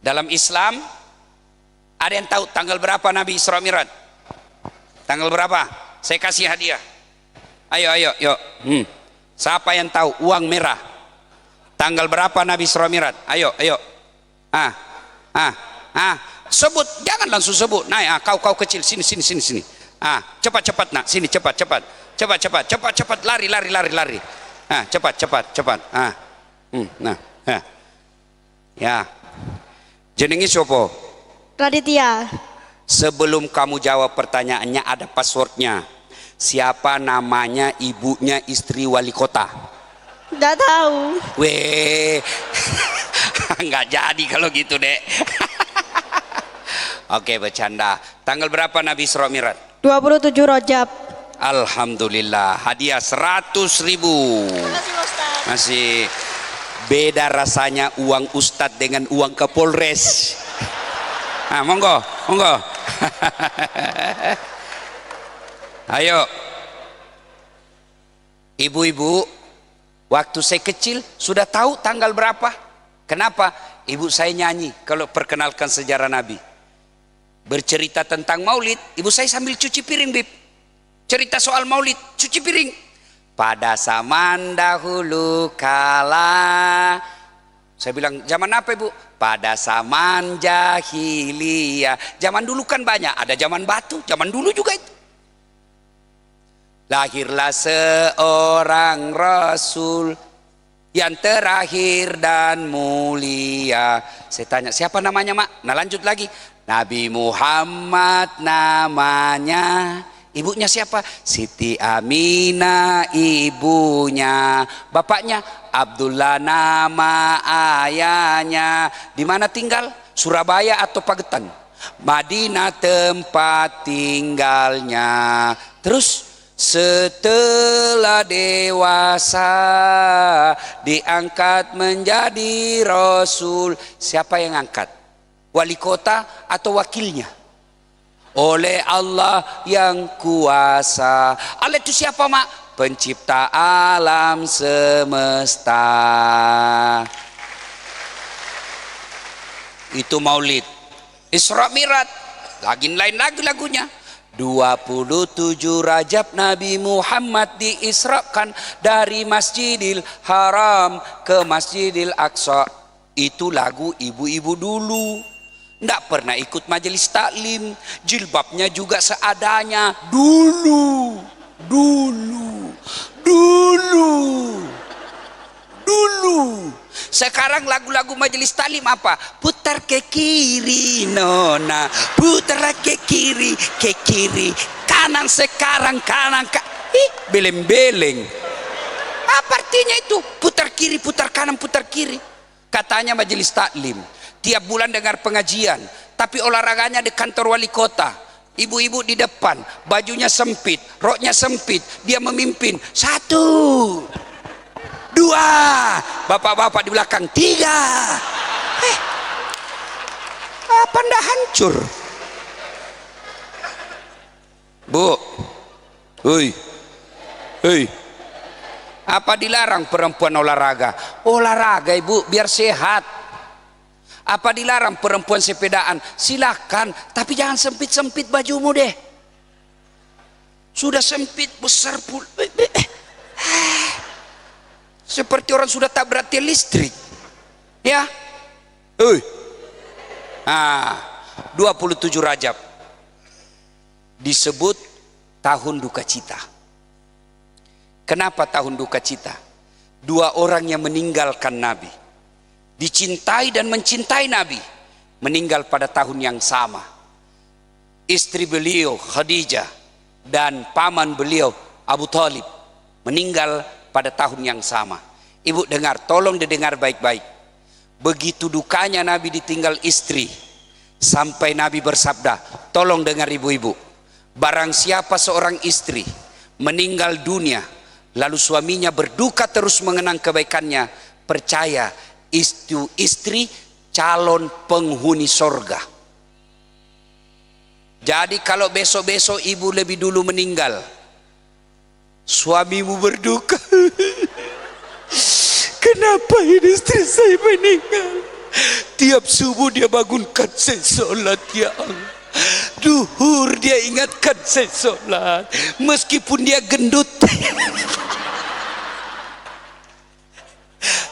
Dalam Islam ada yang tahu tanggal berapa Nabi Isra Mi'raj? Tanggal berapa? Saya kasih hadiah. Ayo, yuk. Siapa yang tahu? Uang merah. Tanggal berapa Nabi Isra Mi'raj? Ayo. Sebut, jangan langsung sebut. Nah, kau kecil, sini. Cepat nak, sini cepat. Lari. Cepat. Ya. Jenengi sopo? Raditya. Sebelum kamu jawab pertanyaannya ada passwordnya. Siapa namanya ibunya istri wali kota? Nggak tahu. Weh, nggak jadi kalau gitu dek. Oke, bercanda. Tanggal berapa Nabi Isra Mi'raj? 27 Rajab. Alhamdulillah, hadiah 100.000. Terima kasih Ustaz. Masih beda rasanya uang ustadz dengan uang Kapolres. Monggo. Ayo, ibu-ibu, waktu saya kecil sudah tahu tanggal berapa? Kenapa? Ibu saya nyanyi kalau perkenalkan sejarah Nabi. Bercerita tentang maulid, ibu saya sambil cuci piring, Bib. Cerita soal maulid, cuci piring. Pada zaman dahulu kala, saya bilang zaman apa ibu? Pada zaman jahiliyah. Zaman dulu kan banyak, ada zaman batu, zaman dulu juga itu. Lahirlah seorang Rasul yang terakhir dan mulia. Saya tanya, siapa namanya mak? Nah lanjut lagi. Nabi Muhammad namanya. Ibunya siapa? Siti Aminah ibunya. Bapaknya Abdullah nama ayahnya. Di mana tinggal? Surabaya atau Pagetan? Madinah tempat tinggalnya. Terus setelah dewasa diangkat menjadi Rasul. Siapa yang angkat? Wali kota atau wakilnya? Oleh Allah yang kuasa. Allah itu siapa mak? Pencipta alam semesta. Itu maulid. Isra Mi'raj lagi lain lagunya. 27 Rajab Nabi Muhammad diisrakan dari Masjidil Haram ke Masjidil Aqsa. Itu lagu ibu-ibu dulu. Nggak pernah ikut majelis taklim, jilbabnya juga seadanya. Dulu. Sekarang lagu-lagu majelis taklim apa? Putar ke kiri nona, putar ke kiri, kanan sekarang kanan beleng-beleng. Apa artinya itu? Putar kiri, putar kanan, putar kiri. Katanya majelis taklim tiap bulan dengar pengajian, tapi olahraganya di kantor wali kota. Ibu-ibu di depan, bajunya sempit, roknya sempit, dia memimpin. 1, 2, bapak-bapak di belakang 3. Apa ndak hancur? Bu, hei, apa dilarang perempuan olahraga? Olahraga ibu biar sehat. Apa dilarang perempuan sepedaan? Silakan, tapi jangan sempit-sempit bajumu deh. Sudah sempit besar pula. Seperti orang sudah tabrak tiang listrik. Ya. 27 Rajab disebut tahun duka cita. Kenapa tahun duka cita? 2 orang yang meninggalkan Nabi, dicintai dan mencintai Nabi, meninggal pada tahun yang sama. Istri beliau Khadijah dan paman beliau Abu Thalib meninggal pada tahun yang sama. Ibu dengar, tolong didengar baik-baik. Begitu dukanya Nabi ditinggal istri, sampai Nabi bersabda, tolong dengar ibu-ibu, barang siapa seorang istri meninggal dunia lalu suaminya berduka terus mengenang kebaikannya, percaya itu istri calon penghuni sorga. Jadi kalau besok-besok ibu lebih dulu meninggal, suamimu berduka, kenapa ini istri saya meninggal? Tiap subuh dia bangunkan saya sholat, ya Allah. Duhur dia ingatkan saya sholat, meskipun dia gendut.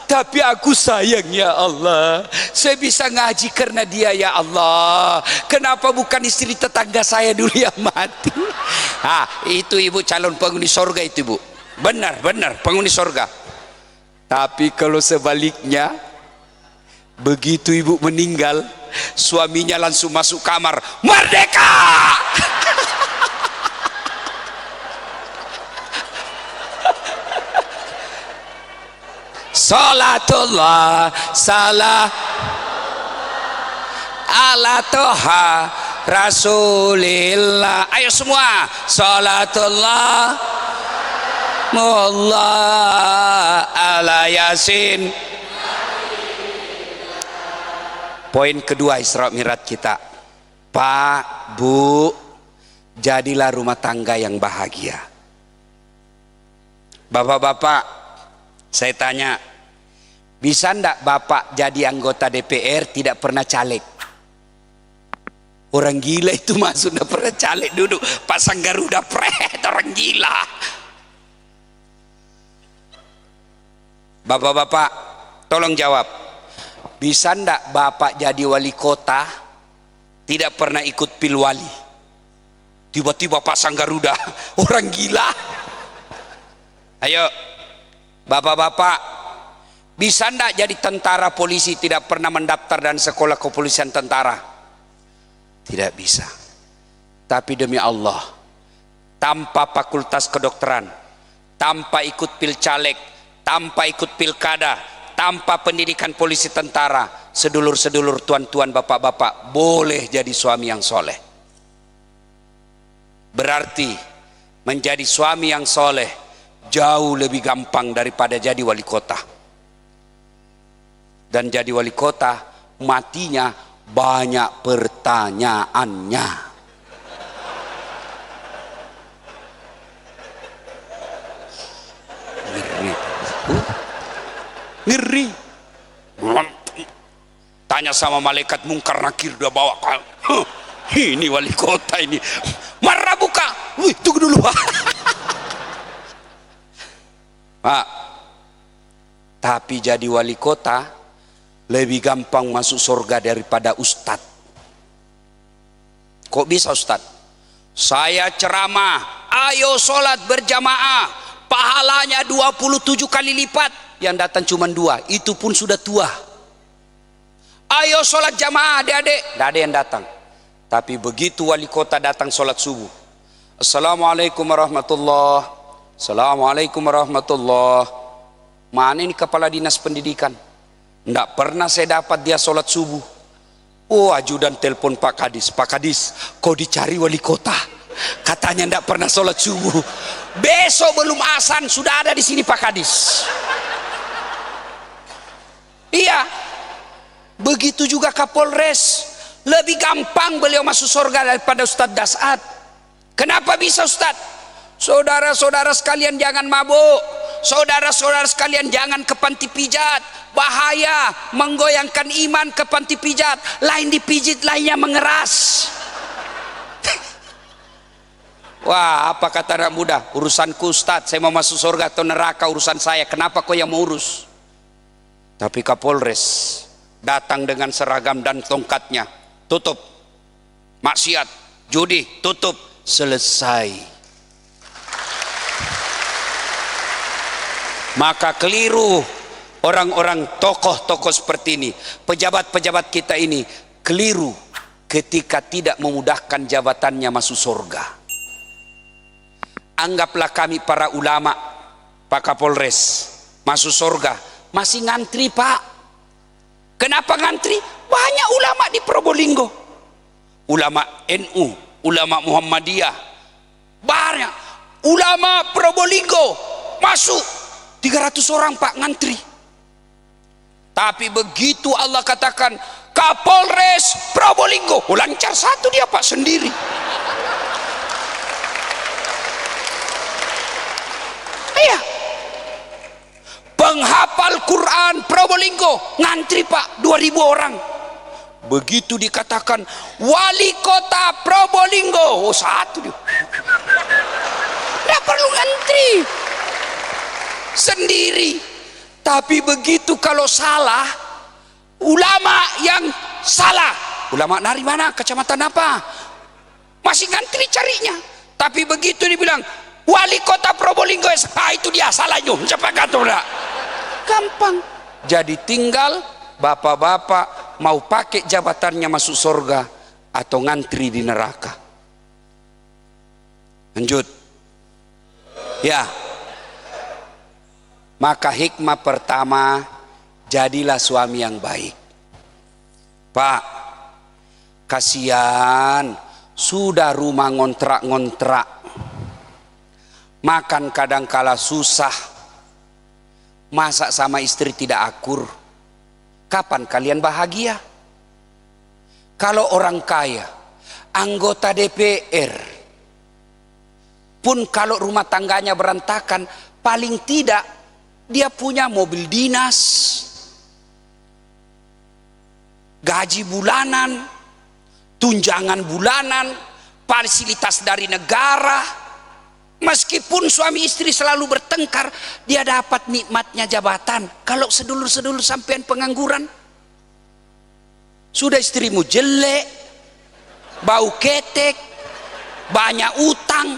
Tapi aku sayang, ya Allah, saya bisa ngaji karena dia, ya Allah. Kenapa bukan istri tetangga saya dulu yang mati? Itu ibu calon penghuni sorga itu, ibu. Benar penghuni sorga. Tapi kalau sebaliknya, begitu ibu meninggal, suaminya langsung masuk kamar, merdeka. Salatullah salah ala toha rasulillah. Ayo semua, salatullah mullah ala yasin. Poin kedua Isra Mi'raj kita, Pak, Bu, jadilah rumah tangga yang bahagia. Bapak-bapak, saya tanya, bisa ndak bapak jadi anggota DPR tidak pernah caleg? Orang gila itu masuk ndak pernah caleg, duduk pasang Garuda pret, orang gila. Bapak-bapak, tolong jawab. Bisa ndak bapak jadi wali kota tidak pernah ikut pilwali? Tiba-tiba pasang Garuda, orang gila. Ayo bapak-bapak, bisa ndak jadi tentara polisi tidak pernah mendaftar dan sekolah kepolisian tentara? Tidak bisa. Tapi demi Allah, tanpa fakultas kedokteran, tanpa ikut pilcaleg, tanpa ikut pilkada, tanpa pendidikan polisi tentara, sedulur-sedulur, tuan-tuan, bapak-bapak boleh jadi suami yang soleh. Berarti menjadi suami yang soleh jauh lebih gampang daripada jadi wali kota. Dan jadi wali kota matinya banyak pertanyaannya. Ngeri. Tanya sama malaikat Mungkar Nakir, dia bawa, ini wali kota ini. Marah buka. Wih, tunggu dulu. Pak, tapi jadi wali kota lebih gampang masuk surga daripada ustadz. Kok bisa ustadz? Saya ceramah, ayo sholat berjamaah, pahalanya 27 kali lipat. Yang datang cuma 2, itu pun sudah tua. Ayo sholat jamaah adik-adik, tidak ada yang datang. Tapi begitu wali kota datang sholat subuh, assalamualaikum warahmatullah, assalamualaikum warahmatullah. Mana ini kepala dinas pendidikan? Tidak pernah saya dapat dia sholat subuh. Oh, ajudan telepon Pak Kadis, Pak Kadis, kau dicari wali kota, katanya tidak pernah sholat subuh. Besok belum azan sudah ada di sini Pak Kadis. Iya, begitu juga Kapolres. Lebih gampang beliau masuk surga daripada Ustadz Dasat. Kenapa bisa Ustadz? Saudara-saudara sekalian jangan mabuk, saudara-saudara sekalian jangan ke panti pijat. Bahaya, menggoyangkan iman ke panti pijat. Lain dipijit, lainnya mengeras. Wah, apa kata anak muda? Urusanku Ustadz, saya mau masuk surga atau neraka urusan saya. Kenapa kau yang mau urus? Tapi Kapolres datang dengan seragam dan tongkatnya, tutup. Maksiat, judi, tutup. Selesai. Maka keliru orang-orang tokoh-tokoh seperti ini, pejabat-pejabat kita ini keliru ketika tidak memudahkan jabatannya masuk surga. Anggaplah kami para ulama, Pak Kapolres, masuk surga masih ngantri Pak. Kenapa ngantri? Banyak ulama di Probolinggo, ulama NU, ulama Muhammadiyah, banyak ulama Probolinggo masuk 300 orang Pak ngantri. Tapi begitu Allah katakan Kapolres Probolinggo, lancar satu dia Pak sendiri. Iya, penghafal Quran Probolinggo, ngantri Pak 2000 orang. Begitu dikatakan wali kota Probolinggo, oh satu dia. Tidak perlu ngantri sendiri. Tapi begitu kalau salah, ulama yang salah, ulama dari mana, kecamatan apa, masih ngantri carinya. Tapi begitu dibilang wali kota Probolinggo, itu dia salahnya, siapa kata udah gampang. Jadi tinggal bapak-bapak mau pakai jabatannya masuk surga atau ngantri di neraka. Lanjut ya. Maka hikmah pertama, jadilah suami yang baik. Pak, kasihan sudah rumah ngontrak-ngontrak, makan kadangkala susah, masak sama istri tidak akur. Kapan kalian bahagia? Kalau orang kaya, anggota DPR pun kalau rumah tangganya berantakan, paling tidak dia punya mobil dinas, gaji bulanan, tunjangan bulanan, fasilitas dari negara. Meskipun suami istri selalu bertengkar, dia dapat nikmatnya jabatan. Kalau sedulur-sedulur sampean pengangguran, sudah istrimu jelek, bau ketek, banyak utang,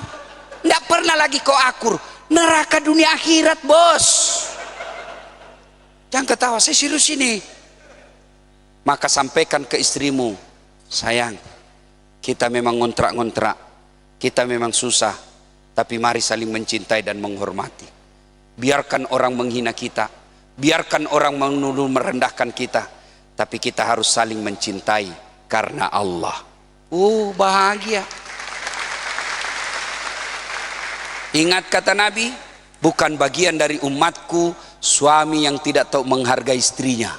tidak pernah lagi kau akur. Neraka dunia akhirat, bos. Jangan ketawa, saya serius ini. Maka sampaikan ke istrimu, sayang, kita memang ngontrak-ngontrak, kita memang susah, tapi mari saling mencintai dan menghormati. Biarkan orang menghina kita, biarkan orang menuduh merendahkan kita, tapi kita harus saling mencintai karena Allah. Bahagia. Ingat kata Nabi, bukan bagian dari umatku suami yang tidak tahu menghargai istrinya.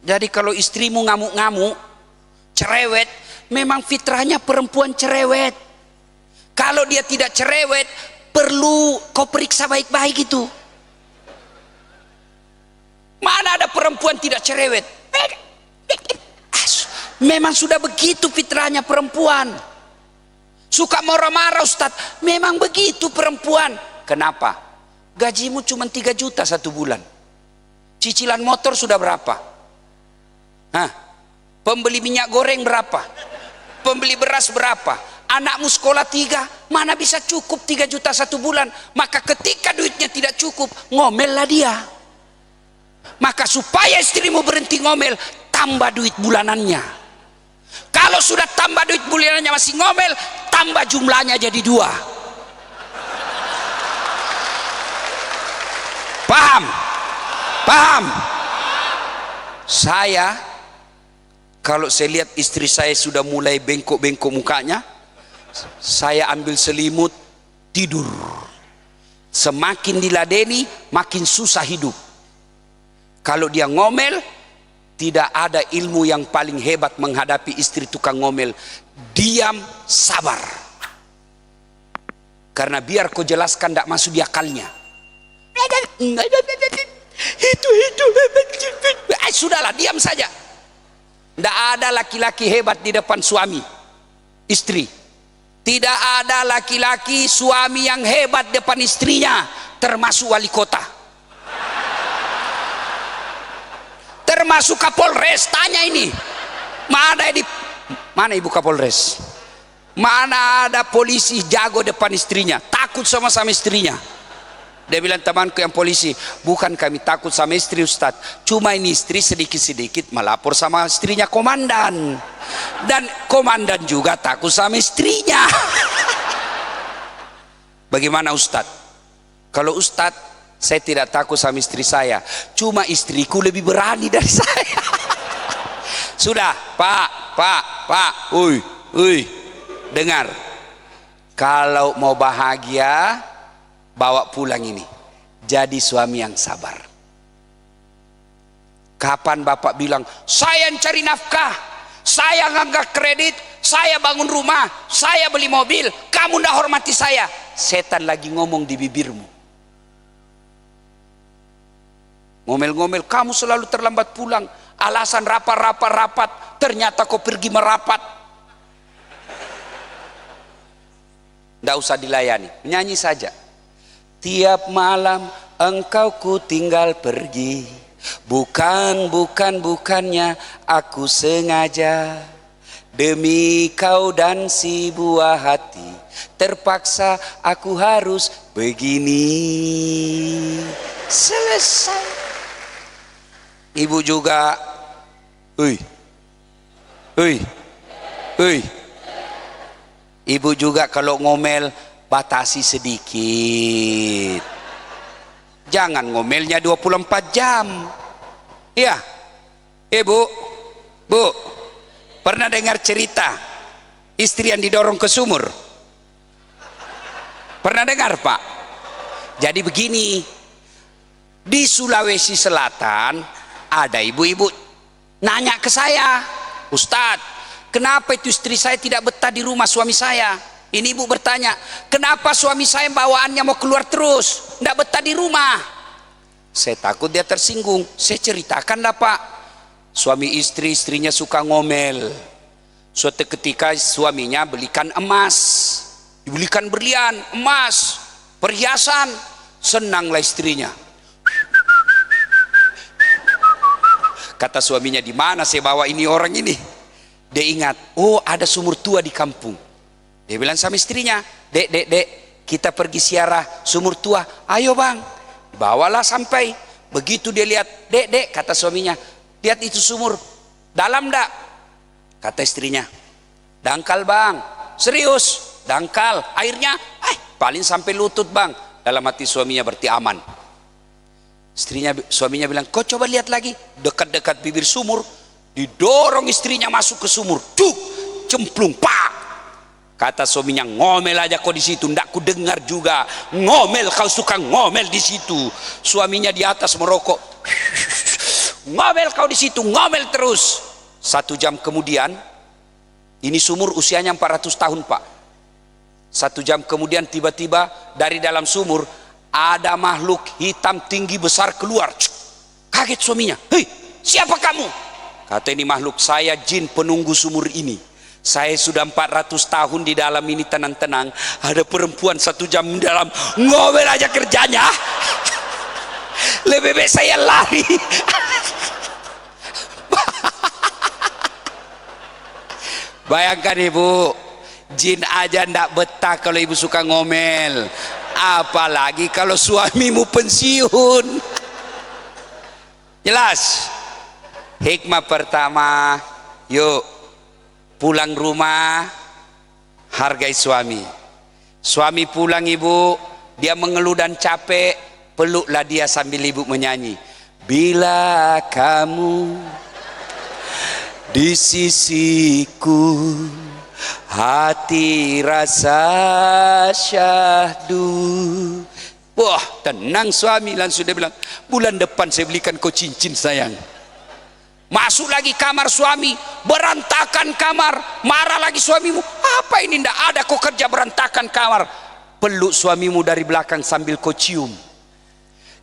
Jadi kalau istrimu ngamuk-ngamuk, cerewet, memang fitrahnya perempuan cerewet. Kalau dia tidak cerewet, perlu kau periksa baik-baik itu. Mana ada perempuan tidak cerewet? Memang sudah begitu fitrahnya perempuan. Suka marah-marah Ustadz, memang begitu perempuan. Kenapa? Gajimu cuma 3 juta satu bulan, cicilan motor sudah berapa? Pembeli minyak goreng berapa? Pembeli beras berapa? Anakmu sekolah 3, mana bisa cukup 3 juta satu bulan? Maka ketika duitnya tidak cukup, ngomellah dia. Maka supaya istrimu berhenti ngomel, tambah duit bulanannya. Kalau sudah tambah duit bulanannya masih ngomel, tambah jumlahnya jadi 2. Paham? Paham? Saya kalau saya lihat istri saya sudah mulai bengkok-bengkok mukanya, saya ambil selimut tidur. Semakin diladeni, makin susah hidup. Kalau dia ngomel, tidak ada ilmu yang paling hebat menghadapi istri tukang ngomel. Diam, sabar. Karena biar kau jelaskan tidak masuk di akalnya. Sudahlah, diam saja. Tidak ada laki-laki hebat di depan suami, istri. Tidak ada laki-laki suami yang hebat depan istrinya, termasuk wali kota, termasuk Kapolres. Tanya ini, mana ibu Kapolres? Mana ada polisi jago depan istrinya, takut sama istrinya? Dia bilang, temanku yang polisi, bukan kami takut sama istri Ustadz, cuma ini istri sedikit-sedikit melapor sama istrinya komandan, dan komandan juga takut sama istrinya. Bagaimana Ustadz? Kalau Ustadz, saya tidak takut sama istri saya, cuma istriku lebih berani dari saya. Sudah, Pak, dengar, kalau mau bahagia, bawa pulang ini, jadi suami yang sabar. Kapan bapak bilang, saya yang cari nafkah, saya ngangkat kredit, saya bangun rumah, saya beli mobil, kamu ndak hormati saya? Setan lagi ngomong di bibirmu. Ngomel-ngomel, kamu selalu terlambat pulang. Alasan rapat. Ternyata kau pergi merapat. Tidak usah dilayani, menyanyi saja. Tiap malam engkau ku tinggal pergi. Bukannya aku sengaja. Demi kau dan si buah hati, terpaksa aku harus begini. Selesai. Ibu juga, Ibu juga kalau ngomel batasi sedikit. Jangan ngomelnya 24 jam. Iya. Bu, pernah dengar cerita istri yang didorong ke sumur? Pernah dengar, Pak? Jadi begini, di Sulawesi Selatan ada ibu-ibu nanya ke saya, Ustadz, kenapa itu istri saya tidak betah di rumah suami saya? Ini ibu bertanya, kenapa suami saya bawaannya mau keluar terus, tidak betah di rumah? Saya takut dia tersinggung. Saya ceritakan lah, Pak, suami istrinya suka ngomel. Suatu ketika suaminya belikan emas, dibelikan berlian, emas, perhiasan, senanglah istrinya. Kata suaminya, di mana saya bawa ini orang ini? Dia ingat, oh ada sumur tua di kampung. Dia bilang sama istrinya, dek, kita pergi ziarah sumur tua. Ayo bang, bawalah sampai. Begitu dia lihat, dek, kata suaminya, lihat itu sumur, dalam dak? Kata istrinya, dangkal bang. Serius, dangkal. Airnya, paling sampai lutut bang. Dalam hati suaminya berarti aman. Suaminya bilang, kau coba lihat lagi. Dekat-dekat bibir sumur, didorong istrinya masuk ke sumur. Cuk, cemplung, pak. Kata suaminya, ngomel aja kau di situ, ndak ku dengar juga. Ngomel, kau suka ngomel di situ. Suaminya di atas merokok. Ngomel kau di situ, ngomel terus. 1 jam kemudian, ini sumur usianya 400 tahun, Pak. 1 jam kemudian tiba-tiba dari dalam sumur ada makhluk hitam tinggi besar keluar. Kaget suaminya. Hei, siapa kamu? Kata ini makhluk, saya jin penunggu sumur ini. Saya sudah 400 tahun di dalam ini tenang-tenang. Ada perempuan 1 jam di dalam, ngomel aja kerjanya. Lebih baik saya lari. Bayangkan ibu, jin aja ndak betah kalau ibu suka ngomel. Apalagi kalau suamimu pensiun. Jelas? Hikmah pertama, yuk pulang rumah hargai suami. Suami pulang ibu, dia mengeluh dan capek, peluklah dia sambil ibu menyanyi. Bila kamu di sisiku, hati rasa syahdu. Wah, tenang suami. Langsung dia bilang, bulan depan saya belikan kau cincin sayang. Masuk lagi kamar suami, berantakan kamar. Marah lagi suamimu, apa ini, ndak ada kau kerja berantakan kamar. Peluk suamimu dari belakang sambil kau cium.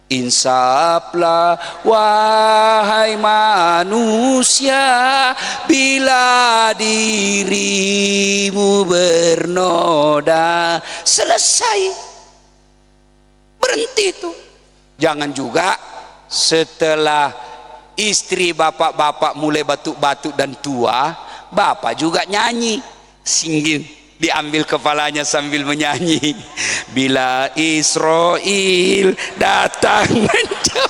Insaflah wahai manusia, bila dirimu bernoda. Selesai, berhenti itu. Jangan juga setelah istri bapak-bapak mulai batuk-batuk dan tua, bapak juga nyanyi, singgin, diambil kepalanya sambil menyanyi. Bila Israel datang menjemput.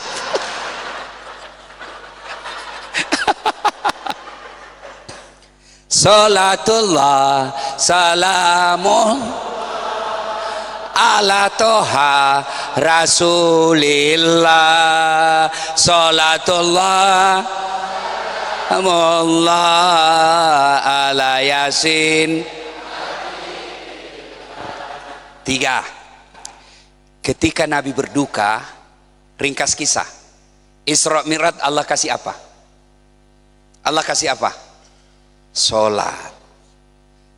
Salatullah salamun ala toha rasulillah. Salatullah Allah ala yasin. 3. Ketika Nabi berduka, ringkas kisah Isra Mi'raj, Allah kasih apa? Allah kasih apa? Sholat.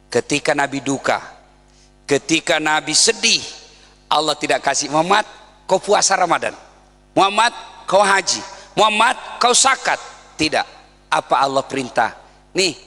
Ketika Nabi duka, ketika Nabi sedih, Allah tidak kasih, Muhammad kau puasa Ramadan, Muhammad kau haji. Muhammad, kau zakat. Tidak. Apa Allah perintah? Nih